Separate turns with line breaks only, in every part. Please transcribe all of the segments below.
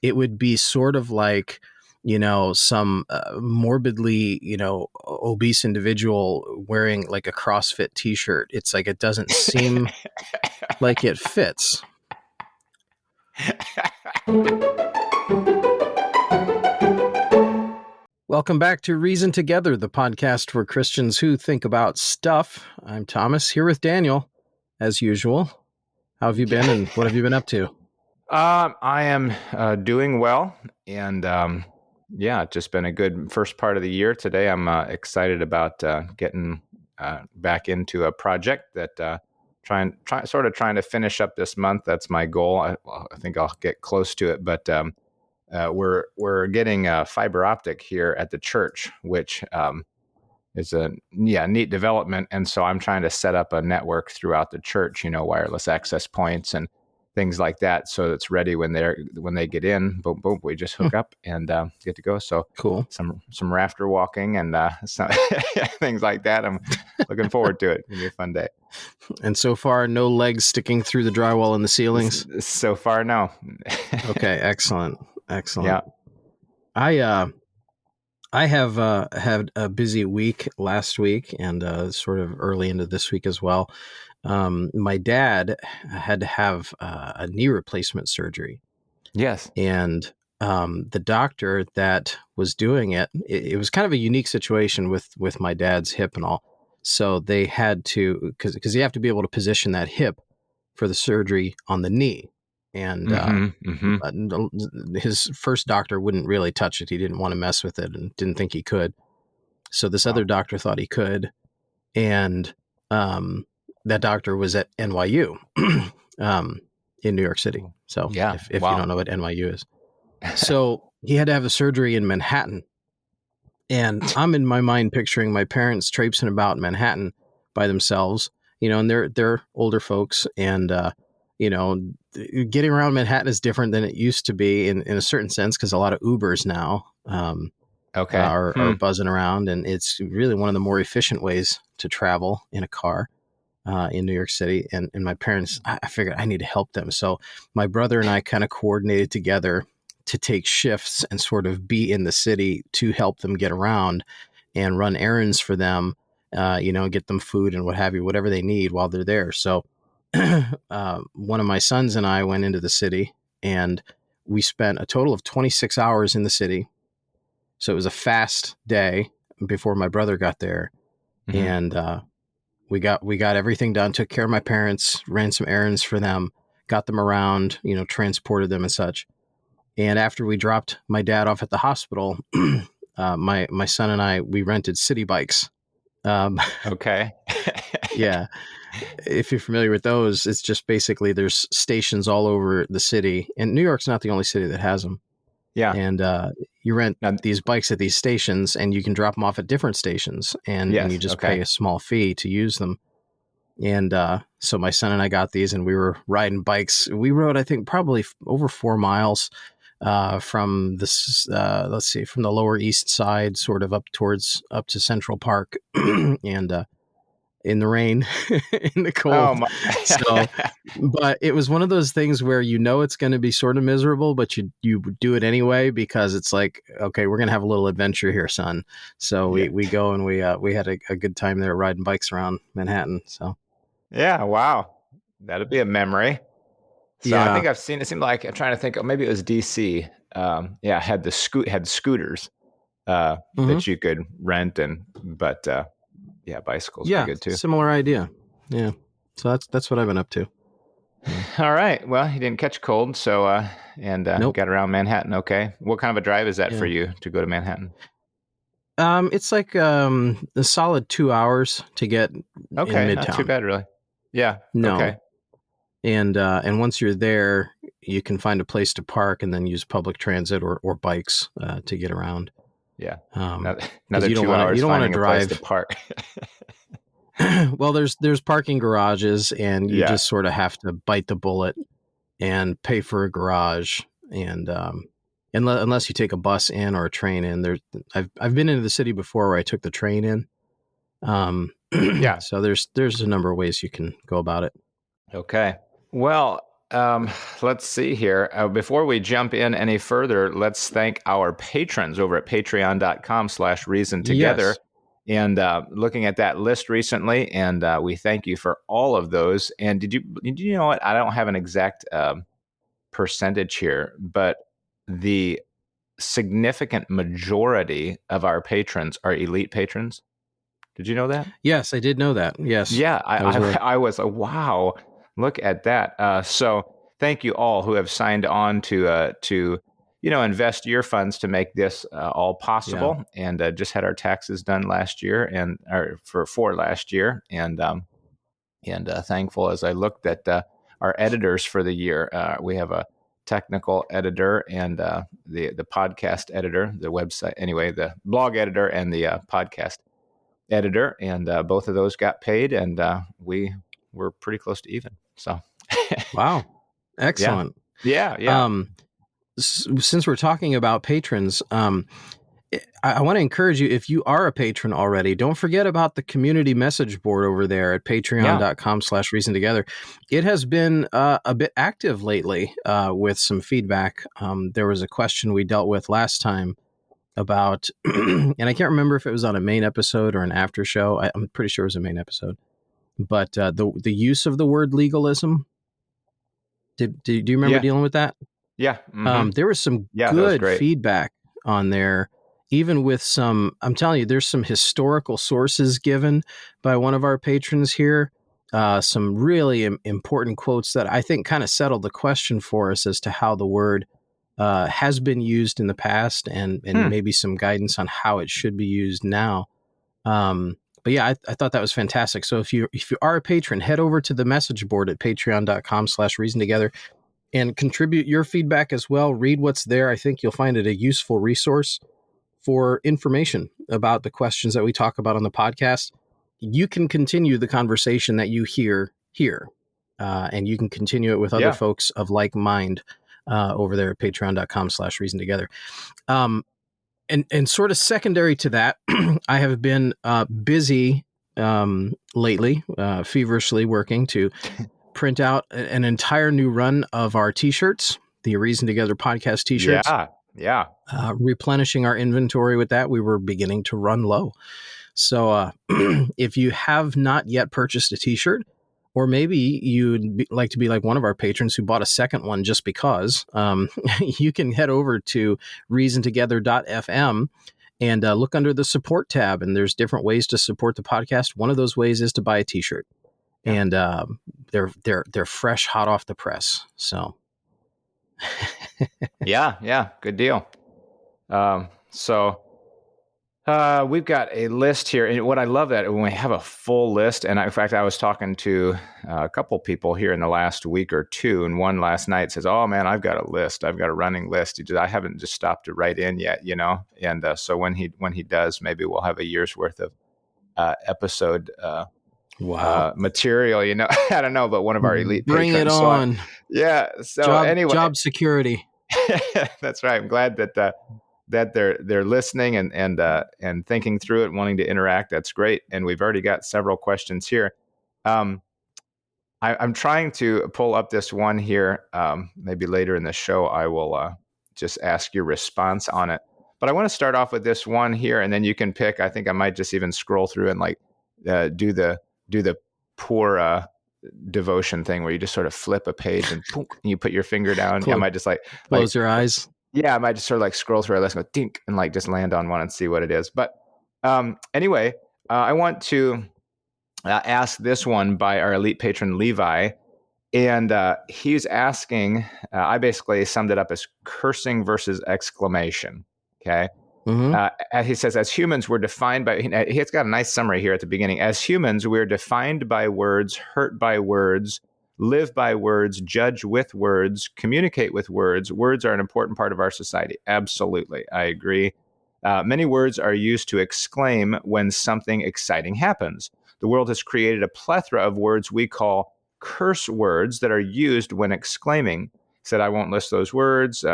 it would be sort of like, some morbidly, obese individual wearing like a CrossFit t-shirt. It's like, it doesn't seem like it fits. Welcome back to Reason Together, the podcast for Christians who think about stuff. I'm Thomas, here with Daniel, as usual. How have you been, and what have you been up to?
I am doing well, and it's just been a good first part of the year. Today, I'm excited about getting back into a project that trying to finish up this month. That's my goal. I think I'll get close to it, but we're getting fiber optic here at the church, which is a neat development. And so I'm trying to set up a network throughout the church, wireless access points and things like that, so it's ready when they get in. Boom, boom, we just hook up and get to go. So
cool.
Some rafter walking and some things like that. I'm looking forward to it. It'll be a fun day.
And so far, no legs sticking through the drywall and the ceilings?
So far, no.
Okay, excellent.
Yeah.
I have had a busy week last week and sort of early into this week as well. My dad had to have a knee replacement surgery.
Yes.
And the doctor that was doing it was kind of a unique situation with my dad's hip and all. So they had to, because you have to be able to position that hip for the surgery on the knee. And his first doctor wouldn't really touch it. He didn't want to mess with it and didn't think he could. So this other doctor thought he could. And that doctor was at NYU in New York City. So if you don't know what NYU is. So he had to have the surgery in Manhattan. And I'm in my mind picturing my parents traipsing about Manhattan by themselves, and they're older folks. And, getting around Manhattan is different than it used to be in a certain sense, because a lot of Ubers now are buzzing around. And it's really one of the more efficient ways to travel in a car in New York City. And my parents, I figured I need to help them. So my brother and I kind of coordinated together to take shifts and sort of be in the city to help them get around and run errands for them, get them food and what have you, whatever they need while they're there. So one of my sons and I went into the city, and we spent a total of 26 hours in the city. So it was a fast day before my brother got there. Mm-hmm. And we got everything done, took care of my parents, ran some errands for them, got them around, transported them and such. And after we dropped my dad off at the hospital, my son and I, we rented city bikes.
Okay.
Yeah. If you're familiar with those, it's just basically there's stations all over the city, and New York's not the only city that has them.
Yeah.
And you rent these bikes at these stations, and you can drop them off at different stations, and you just pay a small fee to use them. And so my son and I got these, and we were riding bikes. We rode, I think, probably over 4 miles from this, from the Lower East Side, sort of up to Central Park, and in the rain, in the cold.
Oh my.
So, but it was one of those things where it's going to be sort of miserable, but you do it anyway, because it's like, okay, we're going to have a little adventure here, son. So we go, and we had a good time there riding bikes around Manhattan. So
yeah, wow, that'd be a memory. So
yeah.
I think I've seen. It seemed like I'm trying to think. Maybe it was DC. Had scooters that you could rent, but bicycles are good too.
Similar idea. Yeah. So that's what I've been up to.
All right. Well, you didn't catch cold, so nope. Got around Manhattan. Okay. What kind of a drive is that for you to go to Manhattan?
It's like a solid 2 hours to get in Midtown.
Not too bad, really. Yeah.
No.
Okay.
And once you're there, you can find a place to park and then use public transit or bikes to get around.
Yeah.
Another 2 hours. You don't want to drive
to park.
Well, there's parking garages, and you just sort of have to bite the bullet and pay for a garage. And unless you take a bus in or a train in, I've been into the city before where I took the train in. So there's a number of ways you can go about it.
Okay. Well, Let's see here. Before we jump in any further, let's thank our patrons over at patreon.com/reason together.
Yes.
And looking at that list recently, and we thank you for all of those. And did you know what? I don't have an exact percentage here, but the significant majority of our patrons are elite patrons. Did you know that?
Yes, I did know that. Yes.
Yeah,
I was aware.
I was like, wow, look at that. So thank you all who have signed on to invest your funds to make this all possible.
Yeah.
And just had our taxes done last year and or for last year, and thankful as I looked at our editors for the year. We have a technical editor and the podcast editor, the website anyway, the blog editor and the podcast editor, and both of those got paid, and we were pretty close to even. So,
Wow, excellent.
Yeah.
Since we're talking about patrons, I want to encourage you, if you are a patron already, don't forget about the community message board over there at patreon.com/reason together. It has been a bit active lately with some feedback. There was a question we dealt with last time about, and I can't remember if it was on a main episode or an after show. I'm pretty sure it was a main episode. But the use of the word legalism, do you remember dealing with that?
Yeah. Mm-hmm.
There was some
that was
good
great
feedback on there, even with some, I'm telling you, there's some historical sources given by one of our patrons here. Some really important quotes that I think kind of settled the question for us as to how the word has been used in the past, and maybe some guidance on how it should be used now. But yeah, I thought that was fantastic. So if you are a patron, head over to the message board at patreon.com/reason together and contribute your feedback as well. Read what's there. I think you'll find it a useful resource for information about the questions that we talk about on the podcast. You can continue the conversation that you hear here, and you can continue it with other folks of like mind over there at patreon.com/reason together. And sort of secondary to that, I have been busy lately, feverishly working to print out an entire new run of our t-shirts, the Reason Together podcast t-shirts.
Yeah.
Replenishing our inventory with that. We were beginning to run low. So if you have not yet purchased a t-shirt, or maybe you'd like to be like one of our patrons who bought a second one just because, you can head over to reasontogether.fm and look under the support tab. And there's different ways to support the podcast. One of those ways is to buy a t-shirt. Yeah. And they're fresh, hot off the press. So
yeah, good deal. So we've got a list here, and what I love that when we have a full list, and in fact, I was talking to a couple people here in the last week or two, and one last night says, "Oh man, I've got a list. I've got a running list. I haven't just stopped to write in yet, And so when he does, maybe we'll have a year's worth of episode material. I don't know, but one of our elite
bring
patrons,
it on.
So anyway,
job security.
That's right. I'm glad that they're listening and thinking through it, wanting to interact. That's great. And we've already got several questions here. I'm trying to pull up this one here. Maybe later in the show, I will just ask your response on it. But I want to start off with this one here, and then you can pick. I think I might just even scroll through and do the poor devotion thing where you just sort of flip a page and you put your finger down. I might just
close your eyes.
Yeah, I might just sort of scroll through our list and go dink and just land on one and see what it is. But anyway, I want to ask this one by our elite patron Levi, and he's asking. I basically summed it up as cursing versus exclamation. Okay.
Mm-hmm.
He says, as humans, we're defined by, he's got a nice summary here at the beginning. As humans, we're defined by words, hurt by words, live by words, judge with words, communicate with words. Words are an important part of our society. Absolutely. I agree. Many words are used to exclaim when something exciting happens. The world has created a plethora of words we call curse words that are used when exclaiming. He said, I won't list those words.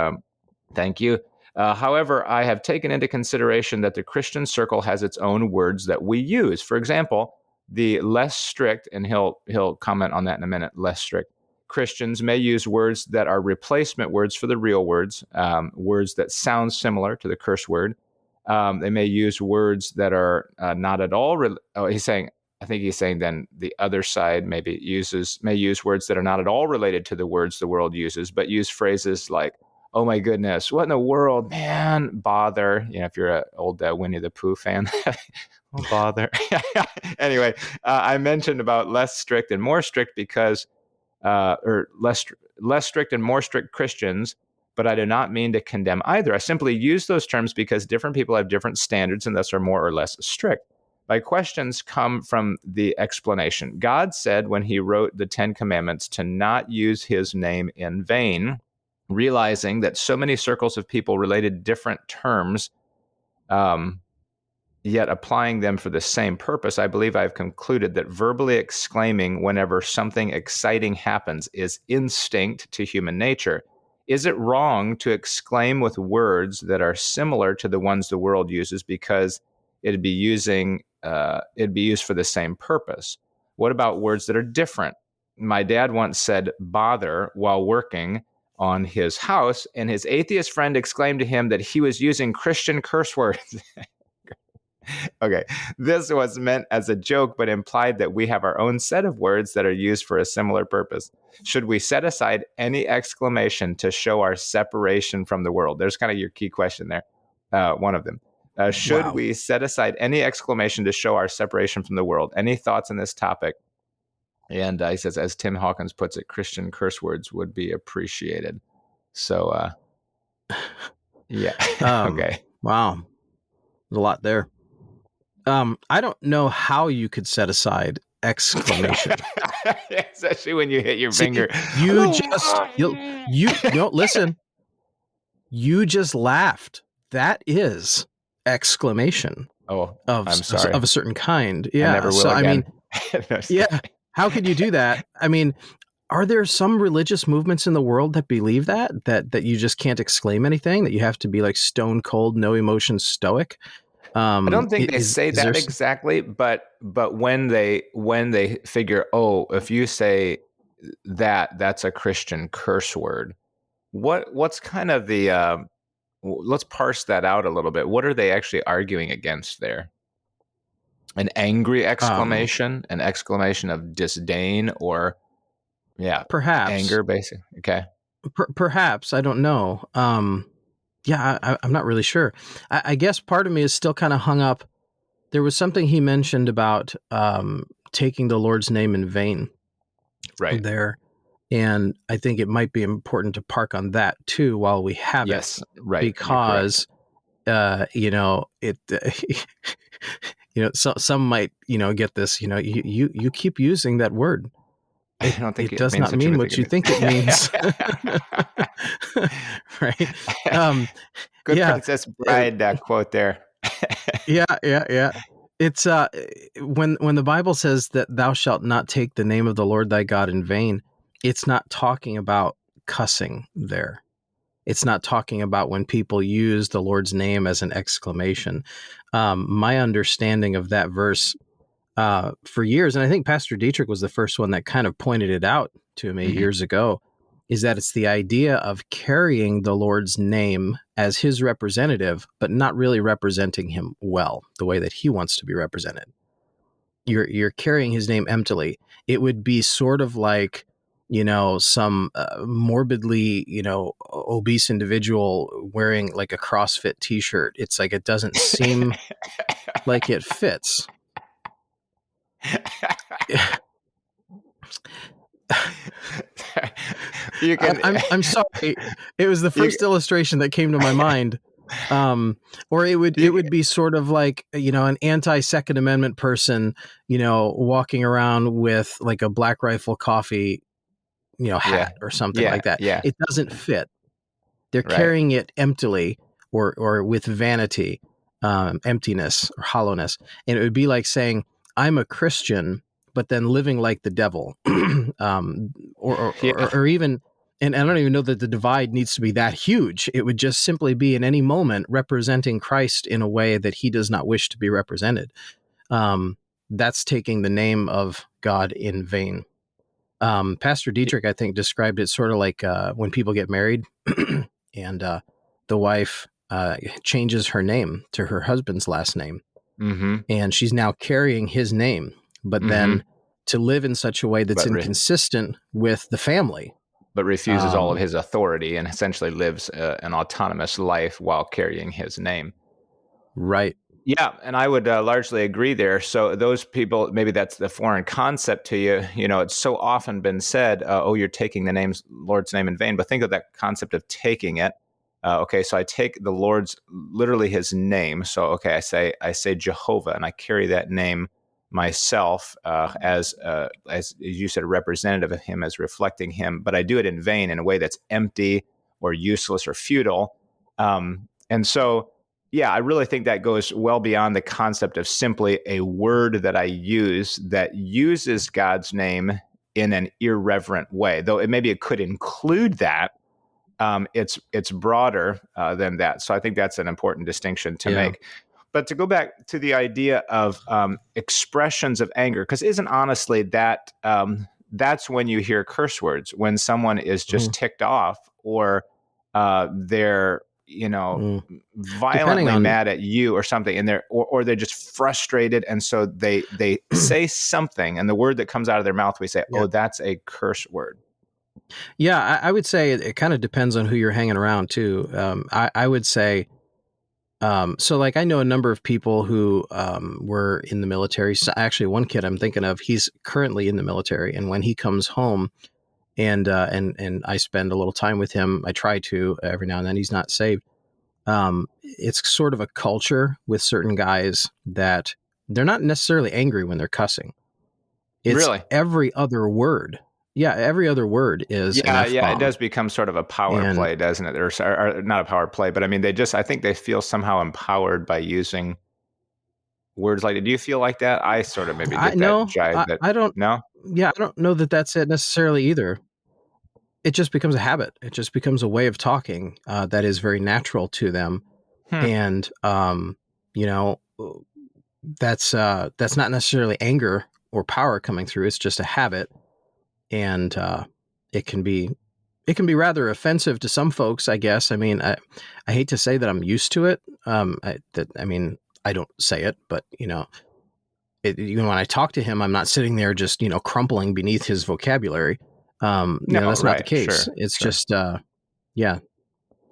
Thank you. However, I have taken into consideration that the Christian circle has its own words that we use. For example, the less strict, and he'll comment on that in a minute, less strict Christians may use words that are replacement words for the real words, words that sound similar to the curse word. They may use words that are not at all. I think he's saying then the other side may use words that are not at all related to the words the world uses, but use phrases like, "Oh my goodness, what in the world, man, bother." If you're an old Winnie the Pooh fan, oh bother. Anyway, I mentioned about less strict and more strict because, or less strict and more strict Christians. But I do not mean to condemn either. I simply use those terms because different people have different standards and thus are more or less strict. My questions come from the explanation. God said when he wrote the 10 Commandments to not use his name in vain, realizing that so many circles of people related different terms, yet applying them for the same purpose. I believe I've concluded that verbally exclaiming whenever something exciting happens is instinct to human nature. Is it wrong to exclaim with words that are similar to the ones the world uses because it'd be used for the same purpose? What about words that are different? My dad once said bother while working on his house, and his atheist friend exclaimed to him that he was using Christian curse words. Okay, this was meant as a joke, but implied that we have our own set of words that are used for a similar purpose. Should we set aside any exclamation to show our separation from the world? There's kind of your key question there, one of them. Should we set aside any exclamation to show our separation from the world? Any thoughts on this topic? And he says, as Tim Hawkins puts it, Christian curse words would be appreciated. So, yeah. Okay.
Wow. There's a lot there. I don't know how you could set aside exclamation.
Especially when you hit your finger.
Listen. You just laughed. That is exclamation.
Oh, I'm sorry.
Of a certain kind. Yeah.
I never will again.
Yeah. How could you do that? I mean, are there some religious movements in the world that believe that you just can't exclaim anything, that you have to be like stone cold, no emotion, stoic?
I don't think they say that exactly, but when they figure, if you say that's a Christian curse word, what's kind of the let's parse that out a little bit. What are they actually arguing against there? An angry exclamation, an exclamation of disdain, or
perhaps
anger, basically. Okay,
perhaps, I don't know. I'm not really sure. I guess part of me is still kind of hung up. There was something he mentioned about taking the Lord's name in vain,
right
there, and I think it might be important to park on that too while we have
it. Right,
because some might get this. You keep using that word.
I don't think
it does not mean what you think it means. Right.
Good Princess Bride quote there.
Yeah. It's when the Bible says that thou shalt not take the name of the Lord thy God in vain, it's not talking about cussing there. It's not talking about when people use the Lord's name as an exclamation. My understanding of that verse for years, and I think Pastor Dietrich was the first one that kind of pointed it out to me years ago, is that it's the idea of carrying the Lord's name as his representative, but not really representing him well, the way that he wants to be represented. You're carrying his name emptily. It would be sort of like, some morbidly, obese individual wearing like a CrossFit t-shirt. It's like, it doesn't seem like it fits. I'm sorry. It was the first illustration that came to my mind. Or it would be sort of like, an anti-Second Amendment person, walking around with like a Black Rifle Coffee, hat or something like that.
Yeah.
It doesn't fit. They're carrying it emptily or with vanity, emptiness or hollowness. And it would be like saying, I'm a Christian, but then living like the devil, or even, and I don't even know that the divide needs to be that huge. It would just simply be in any moment representing Christ in a way that he does not wish to be represented. That's taking the name of God in vain. Pastor Dietrich, I think, described it sort of like when people get married and the wife changes her name to her husband's last name.
Mm-hmm.
And she's now carrying his name, but then to live in such a way that's inconsistent with the family.
But refuses all of his authority and essentially lives an autonomous life while carrying his name.
Right.
Yeah, and I would largely agree there. So those people, maybe that's the foreign concept to you. You know, it's so often been said, "Oh, you're taking the Lord's name in vain." But think of that concept of taking it. Okay, so I take the Lord's, literally His name. So okay, I say Jehovah, and I carry that name myself as you said, a representative of Him, as reflecting Him. But I do it in vain, in a way that's empty or useless or futile. And so. Yeah, I really think that goes well beyond the concept of simply a word that I use that uses God's name in an irreverent way. Though maybe it could include that, it's broader than that. So I think that's an important distinction to make. But to go back to the idea of expressions of anger, because isn't honestly that that's when you hear curse words, when someone is just ticked off or they're violently mad at you or something, and they're just frustrated, and so they say something, and the word that comes out of their mouth, we say, "Oh, that's a curse word."
Yeah, I would say it kind of depends on who you're hanging around too. I would say, so like I know a number of people who were in the military. So actually, one kid I'm thinking of, he's currently in the military, and when he comes home, and I spend a little time with him, I try to every now and then. He's not saved. It's sort of a culture with certain guys that they're not necessarily angry when they're cussing. It's
really
every other word. Yeah, every other word is an F-bomb.
Yeah, it does become sort of a power play, doesn't it? Or not a power play, but I mean, I think they feel somehow empowered by using words like that. Do you feel like that? I sort of maybe get that jive.
I don't.
No?
Yeah, I don't know that that's it necessarily either. It just becomes a habit. It just becomes a way of talking that is very natural to them. And, that's not necessarily anger or power coming through. It's just a habit. And it can be rather offensive to some folks, I guess. I mean, I hate to say that I'm used to it. I don't say it, but, when I talk to him, I'm not sitting there just, crumpling beneath his vocabulary. That's not the case. It's just, the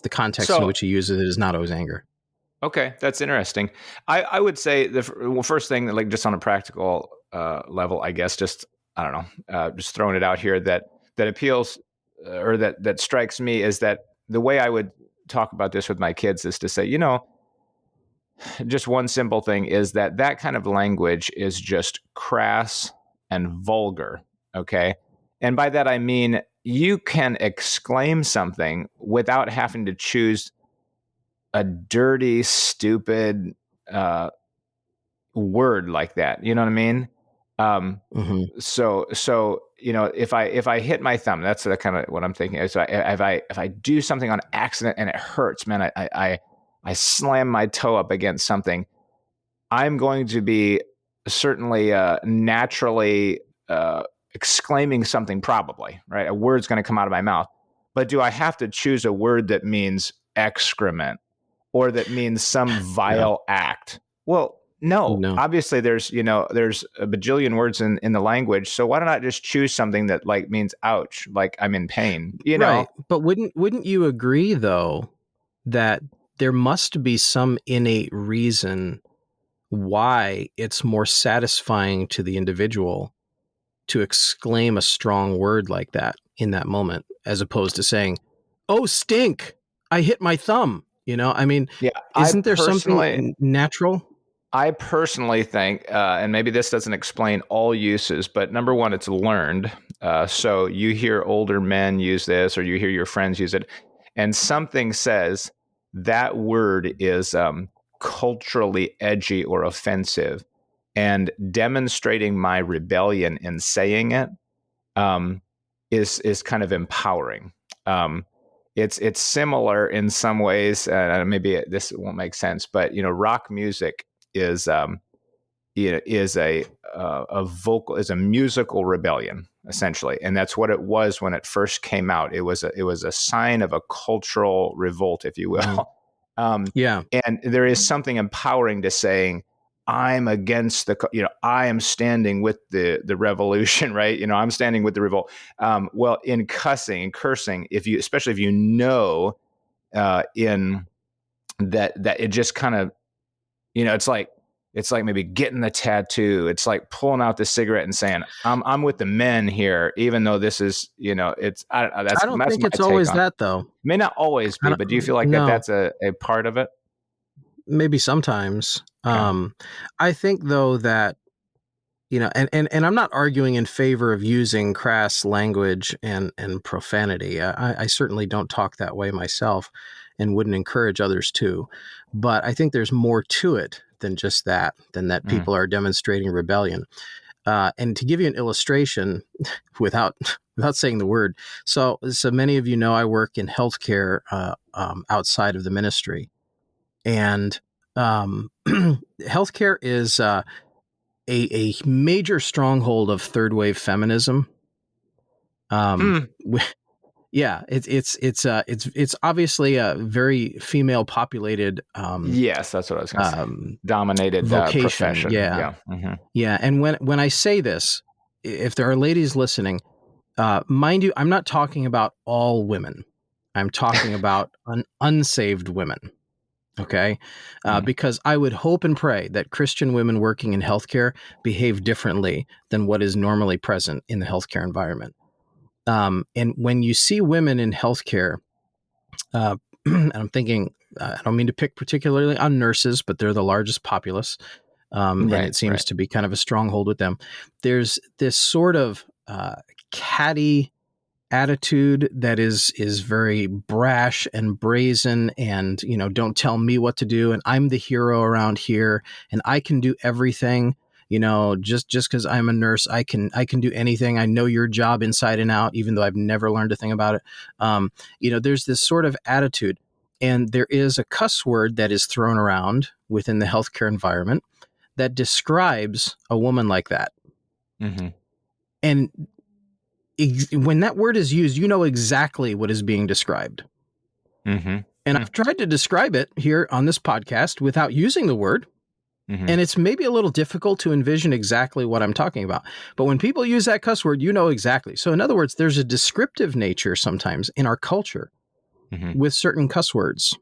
context in which he uses it is not always anger.
Okay, that's interesting. I would say the first thing, like just on a practical level, I guess, just I don't know, just throwing it out here that appeals or that strikes me is that the way I would talk about this with my kids is to say, just one simple thing is that kind of language is just crass and vulgar. Okay, and by that I mean you can exclaim something without having to choose a dirty, stupid word like that. You know what I mean? So if I hit my thumb, that's the kind of what I'm thinking. So if I do something on accident and it hurts, man, I slam my toe up against something, I'm going to be certainly naturally exclaiming something, probably, right? A word's going to come out of my mouth. But do I have to choose a word that means excrement or that means some vile act? Well, no. Obviously there's a bajillion words in the language. So why don't I just choose something that like means ouch, like I'm in pain,
Right. But wouldn't you agree though that there must be some innate reason why it's more satisfying to the individual to exclaim a strong word like that in that moment, as opposed to saying, "Oh, stink! I hit my thumb." Isn't there something natural?
I personally think, and maybe this doesn't explain all uses, but number one, it's learned. So you hear older men use this, or you hear your friends use it, and something says that word is culturally edgy or offensive, and demonstrating my rebellion in saying it is kind of empowering. It's similar in some ways, and maybe this won't make sense, but rock music is a musical rebellion. essentially, and that's what it was when it first came out. It was a sign of a cultural revolt, if you will.
Mm-hmm. Yeah.
And there is something empowering to saying, I'm against I am standing with the revolution, right? I'm standing with the revolt. Well, in cussing and cursing, especially if in that it just kind of, it's like maybe getting the tattoo. It's like pulling out the cigarette and saying, I'm with the men here, even though this is,
I don't
that's
think
my
it's
take
always
on it.
that, though.
May not always be, but do you feel like
no.
that's a part of it?
Maybe sometimes.
Okay.
I think, though, that, and I'm not arguing in favor of using crass language and profanity. I certainly don't talk that way myself and wouldn't encourage others to. But I think there's more to it than just that, than that people are demonstrating rebellion. And to give you an illustration, without saying the word, so many of you know I work in healthcare outside of the ministry, and healthcare is a major stronghold of third wave feminism. Yeah, it's obviously a very female populated.
Yes, that's what I was going to say. Dominated
vocation.
Profession.
Yeah.
Mm-hmm.
Yeah. And when I say this, if there are ladies listening, mind you, I'm not talking about all women. I'm talking about unsaved women. Okay. Because I would hope and pray that Christian women working in healthcare behave differently than what is normally present in the healthcare environment. And when you see women in healthcare, and I'm thinking, I don't mean to pick particularly on nurses, but they're the largest populace. And it seems to be kind of a stronghold with them. There's this sort of catty attitude that is very brash and brazen, and don't tell me what to do, and I'm the hero around here, and I can do everything. Just because I'm a nurse, I can do anything. I know your job inside and out, even though I've never learned a thing about it. There's this sort of attitude, and there is a cuss word that is thrown around within the healthcare environment that describes a woman like that.
Mm-hmm.
And when that word is used, you know exactly what is being described.
Mm-hmm.
And I've tried to describe it here on this podcast without using the word. Mm-hmm. And it's maybe a little difficult to envision exactly what I'm talking about. But when people use that cuss word, you know exactly. So in other words, there's a descriptive nature sometimes in our culture with certain cuss words,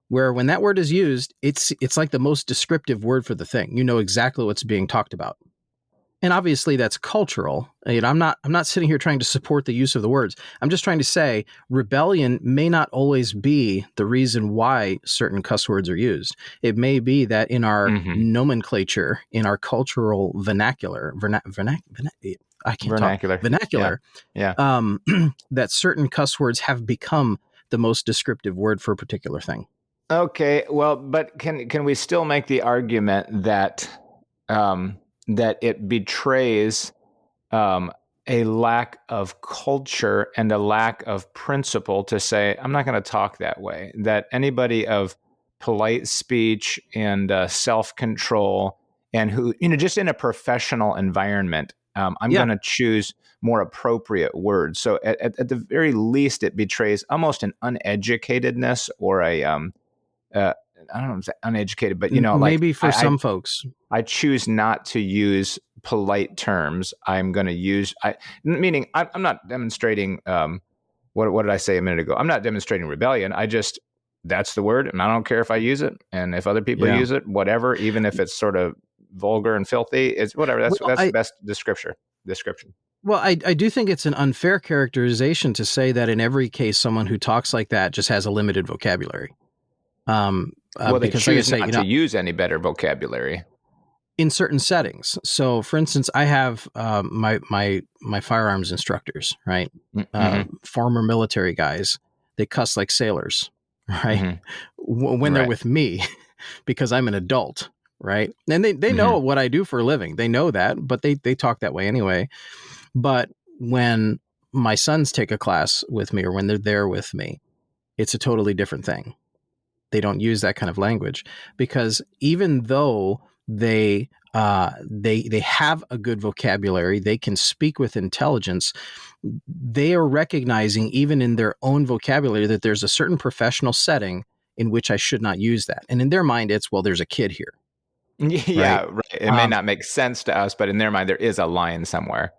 where when that word is used, it's like the most descriptive word for the thing. You know exactly what's being talked about. And obviously that's cultural. I'm not sitting here trying to support the use of the words. I'm just trying to say rebellion may not always be the reason why certain cuss words are used. It may be that in our nomenclature, in our cultural vernacular, that certain cuss words have become the most descriptive word for a particular thing.
Okay, well, but can we still make the argument that that it betrays a lack of culture and a lack of principle to say, I'm not going to talk that way? That anybody of polite speech and self-control, and who, just in a professional environment, I'm going to choose more appropriate words. So at the very least, it betrays almost an uneducatedness or a I don't know if it's uneducated, but
maybe for some folks,
I choose not to use polite terms. I'm going to use, meaning I'm not demonstrating, what did I say a minute ago? I'm not demonstrating rebellion. That's the word, and I don't care if I use it, and if other people use it, whatever, even if it's sort of vulgar and filthy, it's whatever. That's the best description.
Well, I do think it's an unfair characterization to say that in every case, someone who talks like that just has a limited vocabulary.
Well, they choose not to use any better vocabulary
in certain settings. So, for instance, I have my firearms instructors, right? Former military guys. They cuss like sailors, right? When they're with me, because I'm an adult, right? And they know what I do for a living. They know that, but they talk that way anyway. But when my sons take a class with me, or when they're there with me, it's a totally different thing. They don't use that kind of language, because even though they They have a good vocabulary. They can speak with intelligence. They are recognizing, even in their own vocabulary, that there's a certain professional setting in which I should not use that. And in their mind, it's, well, there's a kid here,
Yeah,
right?
right. It may
Um,
not make sense to us, but in their mind, there is a line somewhere.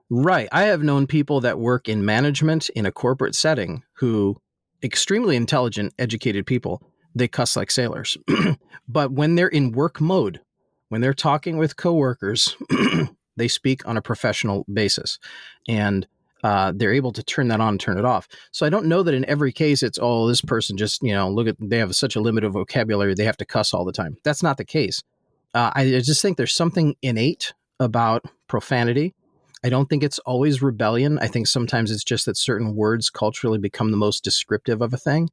right. I have known people that work in management in a corporate setting who, extremely intelligent, educated people, they cuss like sailors. But when they're in work mode, when they're talking with coworkers, they speak on a professional basis, and they're able to turn that on and turn it off. So I don't know that in every case it's, oh, this person just, look at, they have such a limited vocabulary, they have to cuss all the time. That's not the case. I just think there's something innate about profanity. I don't think it's always rebellion. I think sometimes it's just that certain words culturally become the most descriptive of a thing.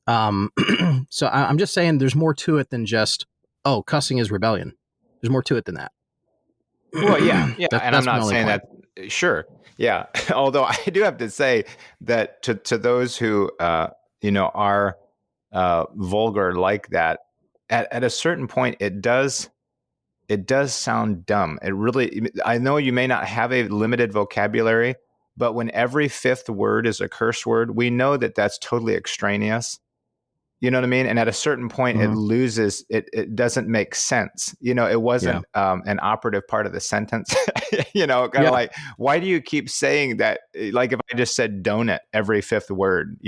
So I'm just saying there's more to it than just, oh, cussing is rebellion. There's more to it than that.
Well, yeah, yeah, and I'm
That's my
not
only
saying
point.
that. Sure, yeah. Although I do have to say that to those who are vulgar like that, at a certain point, it does sound dumb. It really. I know you may not have a limited vocabulary, but when every fifth word is a curse word, we know that that's totally extraneous. You know what I mean? And at a certain point, it
Mm-hmm.
loses. It doesn't make sense. It
Yeah.
wasn't an operative part of the sentence. Kind of
Yeah.
like, why do you keep saying that? Like, if I just said donut every fifth word,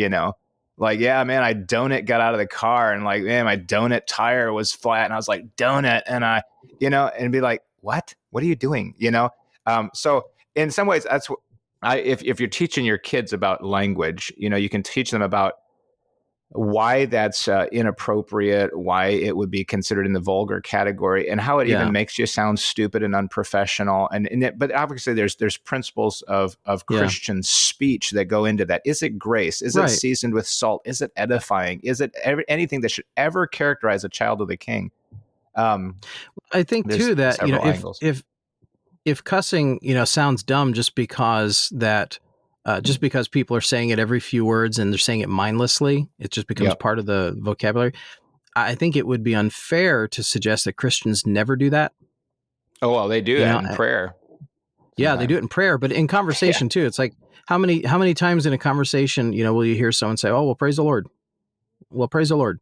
like, yeah, man, I donut got out of the car, and like, man, my donut tire was flat, and I was like, donut, and and be like, what? What are you doing? So in some ways, that's what if you're teaching your kids about language, you can teach them about why that's inappropriate, why it would be considered in the vulgar category, and how it
Yeah.
even makes you sound stupid and unprofessional. But obviously, there's principles of
Yeah.
Christian speech that go into that. Is it grace? Is it
Right.
seasoned with salt? Is it edifying? Is it anything that should ever characterize a child of the King?
I think
There's
too that,
several angles.
if cussing, sounds dumb just because people are saying it every few words and they're saying it mindlessly, it just becomes
Yep.
part of the vocabulary. I think it would be unfair to suggest that Christians never do that.
Oh well, they do that in prayer.
Yeah, they do it in prayer, but in conversation too. It's like, how many times in a conversation, will you hear someone say, "Oh, well, praise the Lord." Well, praise the Lord.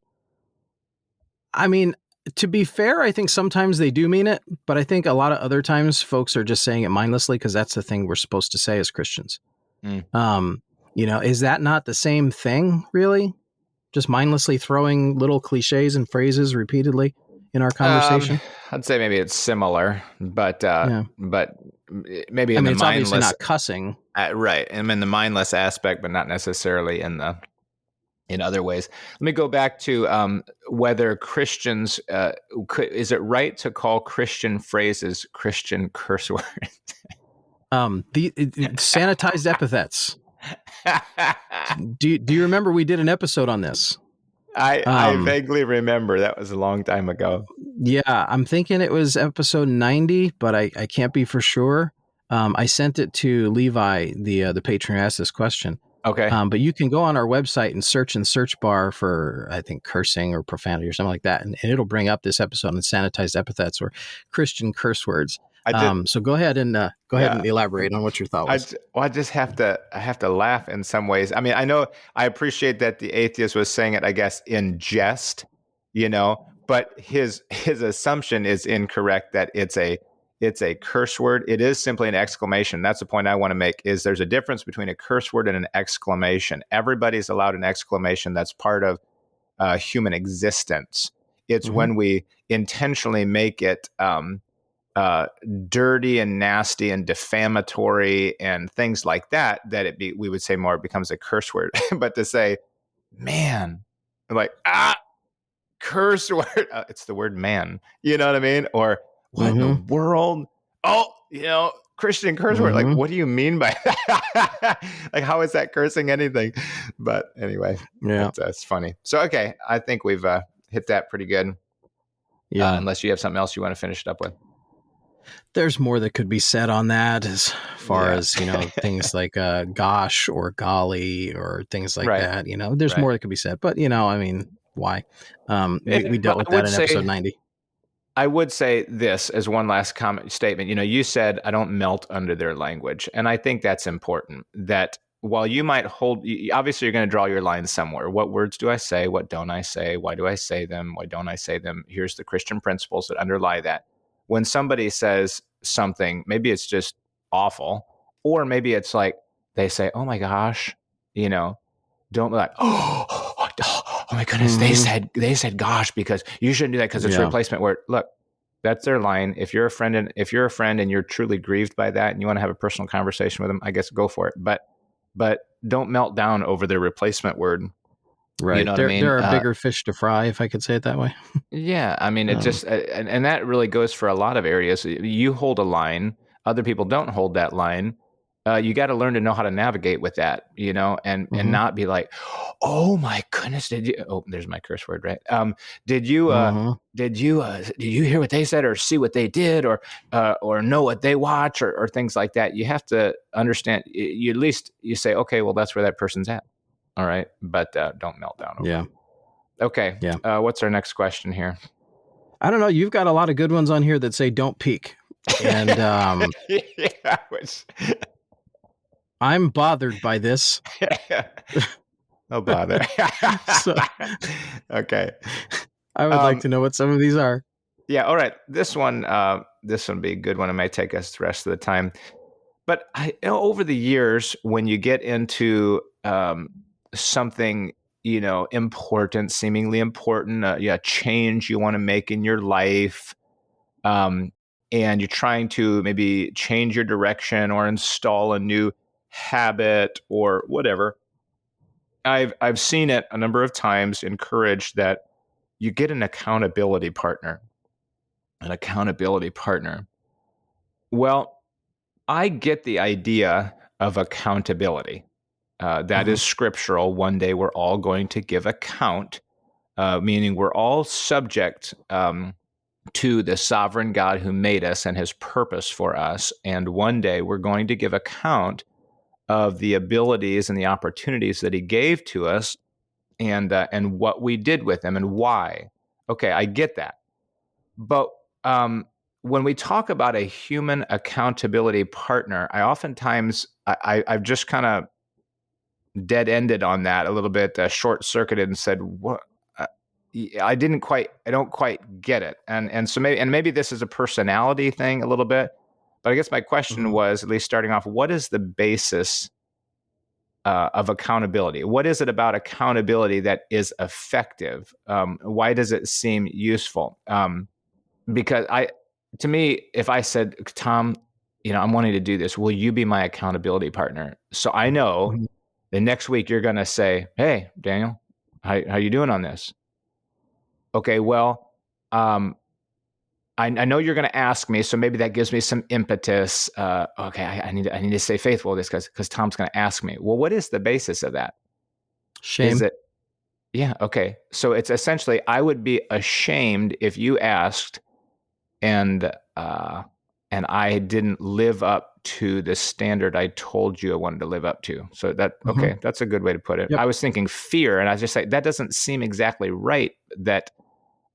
I mean, to be fair, I think sometimes they do mean it, but I think a lot of other times folks are just saying it mindlessly because that's the thing we're supposed to say as Christians.
Mm.
Is that not the same thing, really? Just mindlessly throwing little cliches and phrases repeatedly in our conversation?
I'd say maybe it's similar, but
Yeah.
maybe
I
in
mean,
the
it's obviously
mindless,
not cussing.
right? I'm in the mindless aspect, but not necessarily in other ways. Let me go back to whether Christians is it right to call Christian phrases Christian curse words?
The sanitized epithets. Do you remember we did an episode on this?
I vaguely remember. That was a long time ago.
Yeah, I'm thinking it was episode 90, but I can't be for sure. I sent it to Levi, the patron who asked this question.
Okay.
But you can go on our website and search in the search bar for, I think, cursing or profanity or something like that, and it'll bring up this episode on sanitized epithets or Christian curse words.
I did.
So go ahead and elaborate on what your thought was.
I just have to laugh in some ways. I mean, I appreciate that the atheist was saying it, I guess, in jest, but his assumption is incorrect that it's a curse word. It is simply an exclamation. That's the point I want to make, is there's a difference between a curse word and an exclamation. Everybody's allowed an exclamation. That's part of human existence. It's when we intentionally make it dirty and nasty and defamatory and things like that, we would say more it becomes a curse word. But to say, man, like, curse word, it's the word man, you know what I mean? Or what in the world? Oh, Christian curse word. Like, what do you mean by that? Like, how is that cursing anything? But anyway, that's funny. So, okay, I think we've hit that pretty good. Yeah. Unless you have something else you want to finish it up with.
There's more that could be said on that, as far as, things like gosh or golly or things like that. There's more that could be said. But, I mean, why? We dealt with that in episode 90.
I would say this as one last comment statement. You said I don't melt under their language, and I think that's important. That while you might obviously you're going to draw your line somewhere. What words do I say? What don't I say? Why do I say them? Why don't I say them? Here's the Christian principles that underlie that. When somebody says something, maybe it's just awful, or maybe it's like they say, "Oh my gosh," don't be like, oh my goodness, they said gosh, because you shouldn't do that because it's a replacement word. Look, that's their line. If you're a friend and you're truly grieved by that and you want to have a personal conversation with them, I guess go for it. But don't melt down over their replacement word.
Right.
You know what I mean?
There are bigger fish to fry, if I could say it that way.
Yeah. I mean, it just, and that really goes for a lot of areas. You hold a line, other people don't hold that line. You got to learn to know how to navigate with that, and not be like, oh my goodness, did you? Oh, there's my curse word, right? Did you hear what they said, or see what they did, or know what they watch, or things like that? You have to understand. You at least you say, okay, well, that's where that person's at. All right, but don't melt down over it. Okay. Yeah. What's our next question here?
I don't know. You've got a lot of good ones on here that say don't peek, and I'm bothered by this.
No bother. Okay.
I would like to know what some of these are.
Yeah. All right. This one would be a good one. It might take us the rest of the time. But over the years, when you get into something, important, seemingly important, change you want to make in your life, and you're trying to maybe change your direction or install a new habit or whatever, I've seen it a number of times, encouraged that you get an accountability partner. Well, I get the idea of accountability. That is scriptural. One day we're all going to give account, meaning we're all subject to the sovereign God who made us and his purpose for us. And one day we're going to give account of the abilities and the opportunities that he gave to us, and what we did with them and why. Okay, I get that. But when we talk about a human accountability partner, I oftentimes I've just kind of dead-ended on that a little bit, short-circuited, and said, "What? I don't quite get it." And so maybe this is a personality thing a little bit. But I guess my question was, at least starting off, what is the basis of accountability? What is it about accountability that is effective? Why does it seem useful? Because to me, if I said, Tom, I'm wanting to do this, will you be my accountability partner? So I know the next week you're going to say, hey, Daniel, how you doing on this? Okay, well, I know you're going to ask me, so maybe that gives me some impetus. Okay, I need to stay faithful to this because Tom's going to ask me. Well, what is the basis of that?
Shame.
Is it? Yeah. Okay. So it's essentially, I would be ashamed if you asked, and I didn't live up to the standard I told you I wanted to live up to. So okay, that's a good way to put it. Yep. I was thinking fear, and I was just like, that doesn't seem exactly right. That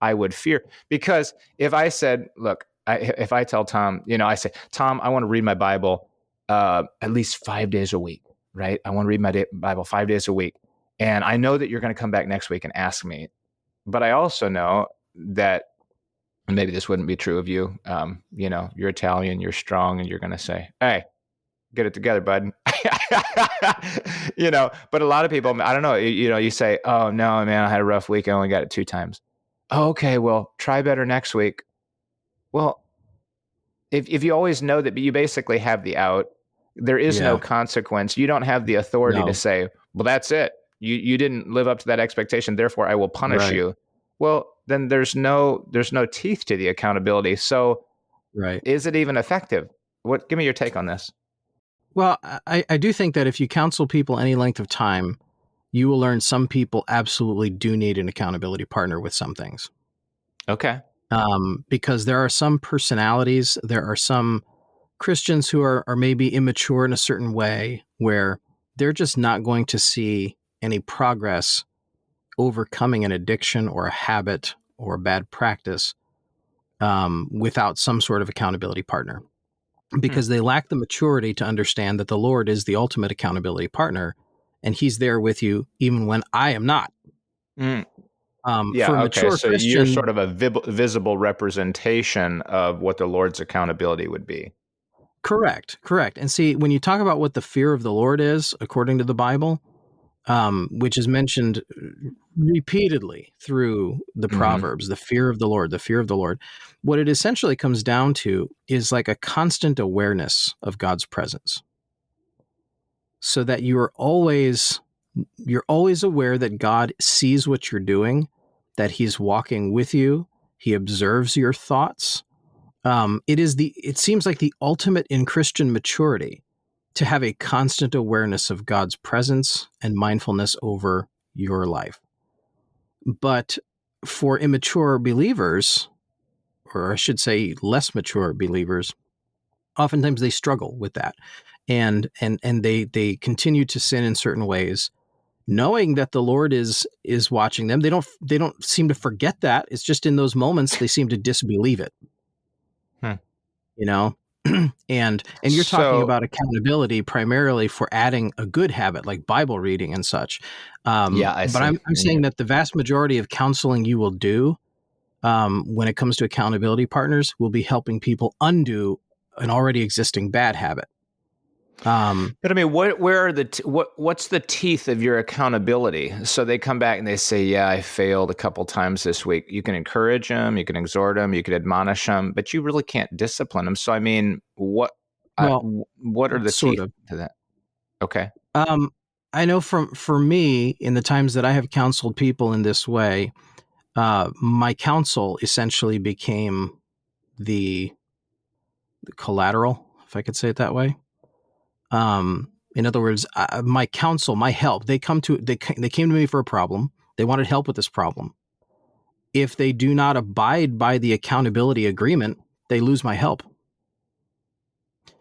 I would fear, because if I said, look, if I tell Tom, I say, Tom, I want to read my Bible at least 5 days a week, right? I want to read my Bible 5 days a week. And I know that you're going to come back next week and ask me. But I also know that, and maybe this wouldn't be true of you, you're Italian, you're strong, and you're going to say, hey, get it together, bud. But a lot of people, I don't know, you say, oh, no, man, I had a rough week. I only got it 2 times. Okay, well, try better next week. Well, if you always know that, but you basically have the out, there is no consequence. You don't have the authority to say, well, that's it. You didn't live up to that expectation, therefore I will punish you. Well, then there's no teeth to the accountability. So is it even effective? Give me your take on this.
Well, I do think that if you counsel people any length of time, you will learn some people absolutely do need an accountability partner with some things.
Okay.
Because there are some personalities, there are some Christians who are maybe immature in a certain way, where they're just not going to see any progress overcoming an addiction or a habit or a bad practice without some sort of accountability partner, because they lack the maturity to understand that the Lord is the ultimate accountability partner, and He's there with you even when I am not.
Mm.
For a
Yeah. Okay.
mature
So you're
Christian,
sort of a visible representation of what the Lord's accountability would be.
correct. And see, when you talk about what the fear of the Lord is, according to the Bible, which is mentioned repeatedly through the
Mm-hmm.
Proverbs, the fear of the Lord, the fear of the Lord, what it essentially comes down to is like a constant awareness of God's presence, so that you're always aware that God sees what you're doing, that He's walking with you, He observes your thoughts. It seems like the ultimate in Christian maturity to have a constant awareness of God's presence and mindfulness over your life. But for immature believers, or I should say less mature believers, oftentimes they struggle with that. And they continue to sin in certain ways, knowing that the Lord is watching them. They don't seem to forget that. It's just in those moments they seem to disbelieve it.
Hmm.
You know? and you're talking
So
about accountability primarily for adding a good habit like Bible reading and such.
yeah, I
But
see.
I'm saying that the vast majority of counseling you will do, when it comes to accountability partners, will be helping people undo an already existing bad habit.
But I mean, where are what's the teeth of your accountability? So they come back and they say, "Yeah, I failed a couple times this week." You can encourage them, you can exhort them, you can admonish them, but you really can't discipline them. So I mean,
Well,
what are the
sort
teeth
of.
to that? Okay.
I know for me, in the times that I have counseled people in this way, my counsel essentially became the collateral, if I could say it that way. In other words, my counsel, my help, they came to me for a problem. They wanted help with this problem. If they do not abide by the accountability agreement, they lose my help.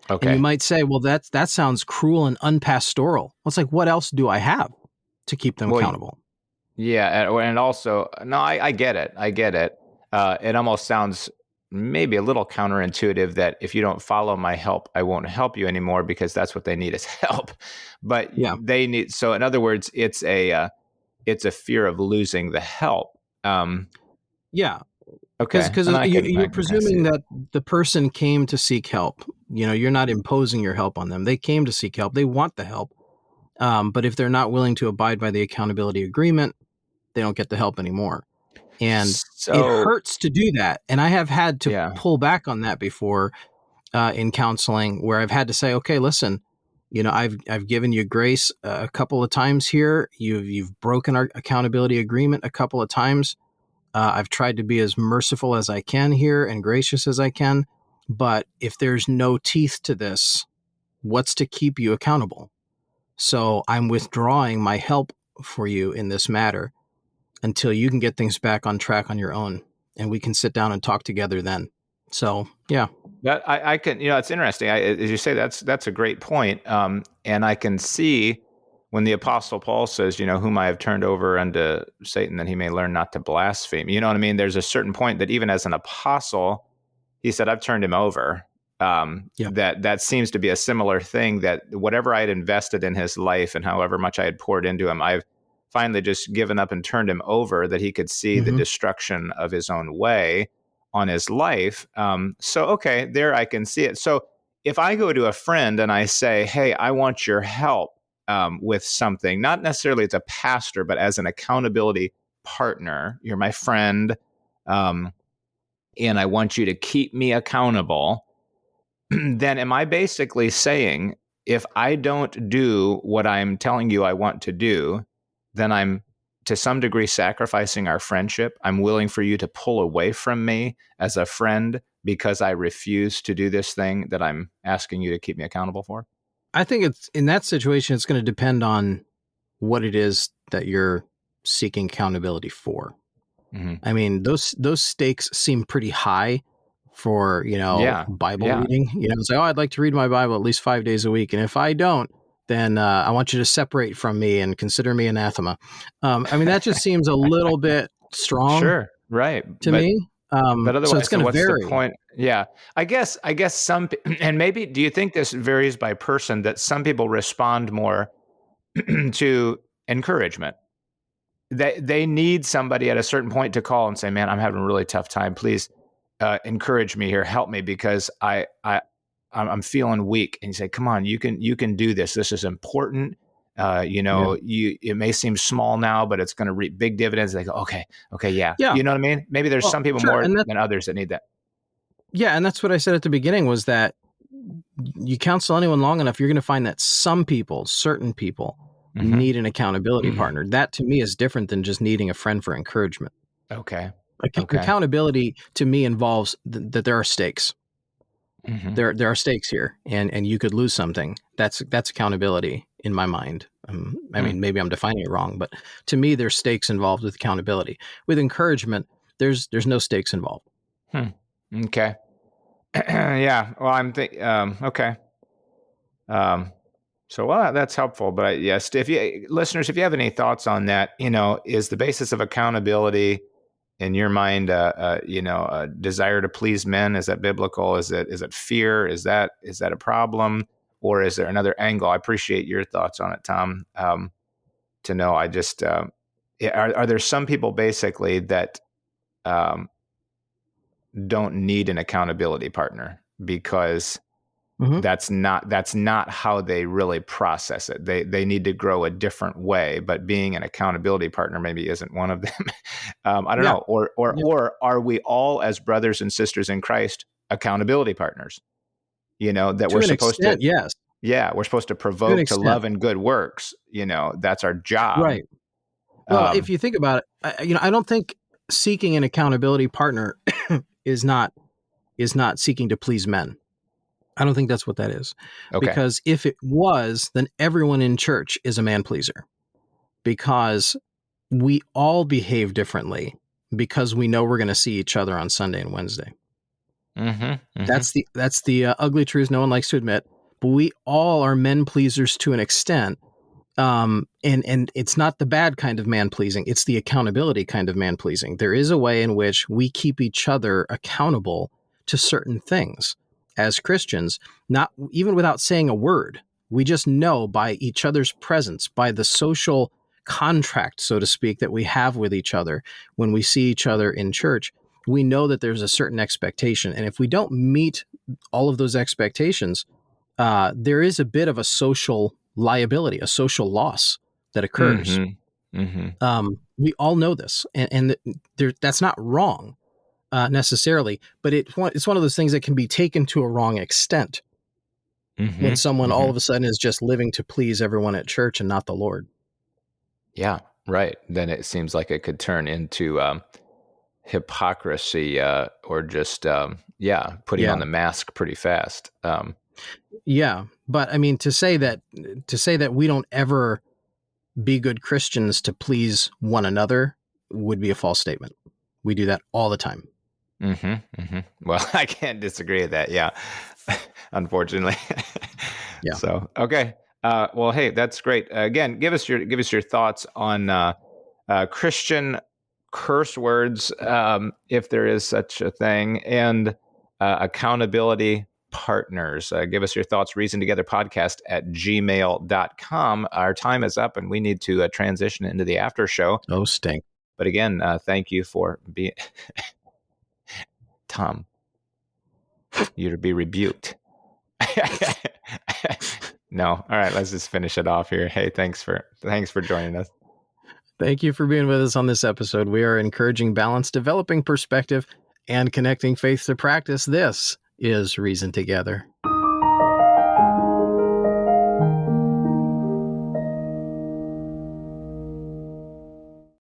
And you
Okay.
might say, well, that sounds cruel and unpastoral. Well, it's like, what else do I have to keep them
Well,
accountable?
yeah, and also, no, I get it. I get it. It almost sounds maybe a little counterintuitive that if you don't follow my help, I won't help you anymore because that's what they need is help. But
Yeah.
they need. So, in other words, it's a fear of losing the help.
Yeah.
Okay,
Because
and I
you're
can kind of see
presuming
it.
that the person came to seek help. You're not imposing your help on them. They came to seek help. They want the help. But if they're not willing to abide by the accountability agreement, they don't get the help anymore. And it
So,
hurts to do that. And I have had to
yeah,
pull back on that before, in counseling, where I've had to say, okay, listen, I've given you grace a couple of times here. You've broken our accountability agreement a couple of times. I've tried to be as merciful as I can here and gracious as I can. But if there's no teeth to this, what's to keep you accountable? So I'm withdrawing my help for you in this matter until you can get things back on track on your own, and we can sit down and talk together then. So, yeah.
that I can. It's interesting. As you say, that's a great point. And I can see when the Apostle Paul says, whom I have turned over unto Satan, that he may learn not to blaspheme. You know what I mean? There's a certain point that even as an apostle, he said, I've turned him over.
Yeah.
That seems to be a similar thing, that whatever I had invested in his life and however much I had poured into him, I've finally just given up and turned him over, that he could see the
Mm-hmm.
destruction of his own way on his life. So, okay, there I can see it. So if I go to a friend and I say, hey, I want your help with something, not necessarily as a pastor, but as an accountability partner, you're my friend, and I want you to keep me accountable, then am I basically saying, if I don't do what I'm telling you I want to do, then I'm to some degree sacrificing our friendship? I'm willing for you to pull away from me as a friend because I refuse to do this thing that I'm asking you to keep me accountable for?
I think it's in that situation, it's going to depend on what it is that you're seeking accountability for.
Mm-hmm.
I mean, those stakes seem pretty high for,
Yeah.
Bible
Yeah.
reading. Say, oh, I'd like to read my Bible at least 5 days a week. And if I don't, then I want you to separate from me and consider me anathema. I mean, that just seems a little bit strong
Sure. Right.
to
But
me.
But
So it's
otherwise, so
going to
what's the
vary.
point? Yeah, I guess some, and maybe, do you think this varies by person, that some people respond more to encouragement? They need somebody at a certain point to call and say, "Man, I'm having a really tough time. Please encourage me here, help me, because I'm feeling weak." And you say, "Come on, you can do this. This is important.
Yeah.
It may seem small now, but it's going to reap big dividends." They go, okay, yeah.
Yeah.
You know what I mean? Maybe there's
Well,
some people
sure.
more
And
than others that need that.
that's what I said at the beginning, was that you counsel anyone long enough, you're going to find that some people, certain people, need an accountability partner. That to me is different than just needing a friend for encouragement.
Okay.
Accountability to me involves that there are stakes.
Mm-hmm.
There are stakes here, and you could lose something. That's accountability in my mind. I mean, maybe I'm defining it wrong, but to me, there's stakes involved with accountability. With encouragement, there's no stakes involved.
Okay. Yeah. Well, I'm thinking. Okay. So, well, that's helpful. But yes, if you listeners, if you have any thoughts on that, is the basis of accountability in your mind, a desire to please men? Is that biblical? Is it fear? Is that a problem, or is there another angle? I appreciate your thoughts on it, Tom. To know, I just are there some people basically that don't need an accountability partner because that's not how they really process it. They need to grow a different way, but being an accountability partner maybe isn't one of them. I don't know. Or are we all, as brothers and sisters in Christ, accountability partners? That
To
we're
an
supposed to.
extent, yes.
Yeah, we're supposed to
To an
provoke to
extent,
love and good works. That's our job.
right. Well, if you think about it, I don't think seeking an accountability partner is not seeking to please men. I don't think that's what that is.
Okay.
Because if it was, then everyone in church is a man pleaser, because we all behave differently because we know we're going to see each other on Sunday and Wednesday. That's the ugly truth no one likes to admit, but we all are men pleasers to an extent. And it's not the bad kind of man pleasing. It's the accountability kind of man pleasing. There is a way in which we keep each other accountable to certain things as Christians, not even without saying a word. We just know by each other's presence, by the social contract, so to speak, that we have with each other when we see each other in church. We know that there's a certain expectation. And if we don't meet all of those expectations, there is a bit of a social liability, a social loss that occurs. We all know this, and that's not wrong necessarily, but it's one of those things that can be taken to a wrong extent when someone all of a sudden is just living to please everyone at church and not the Lord.
Yeah, right. Then it seems like it could turn into hypocrisy, or just putting on the mask pretty fast.
Yeah, but I mean, to say that we don't ever be good Christians to please one another would be a false statement. We do that all the time.
Well, I can't disagree with that. Yeah, unfortunately.
Yeah.
So, okay. Well, hey, that's great. Again, give us your thoughts on Christian curse words, if there is such a thing, and accountability partners. Give us your thoughts. reasontogetherpodcast@gmail.com. Our time is up, and we need to transition into the after show.
Oh, stink.
But again, thank you for being Tom. You're to be rebuked. No. All right, let's just finish it off here. Hey, thanks for joining us.
Thank you for being with us on this episode. We are encouraging balance, developing perspective, and connecting faith to practice. This is Reason Together.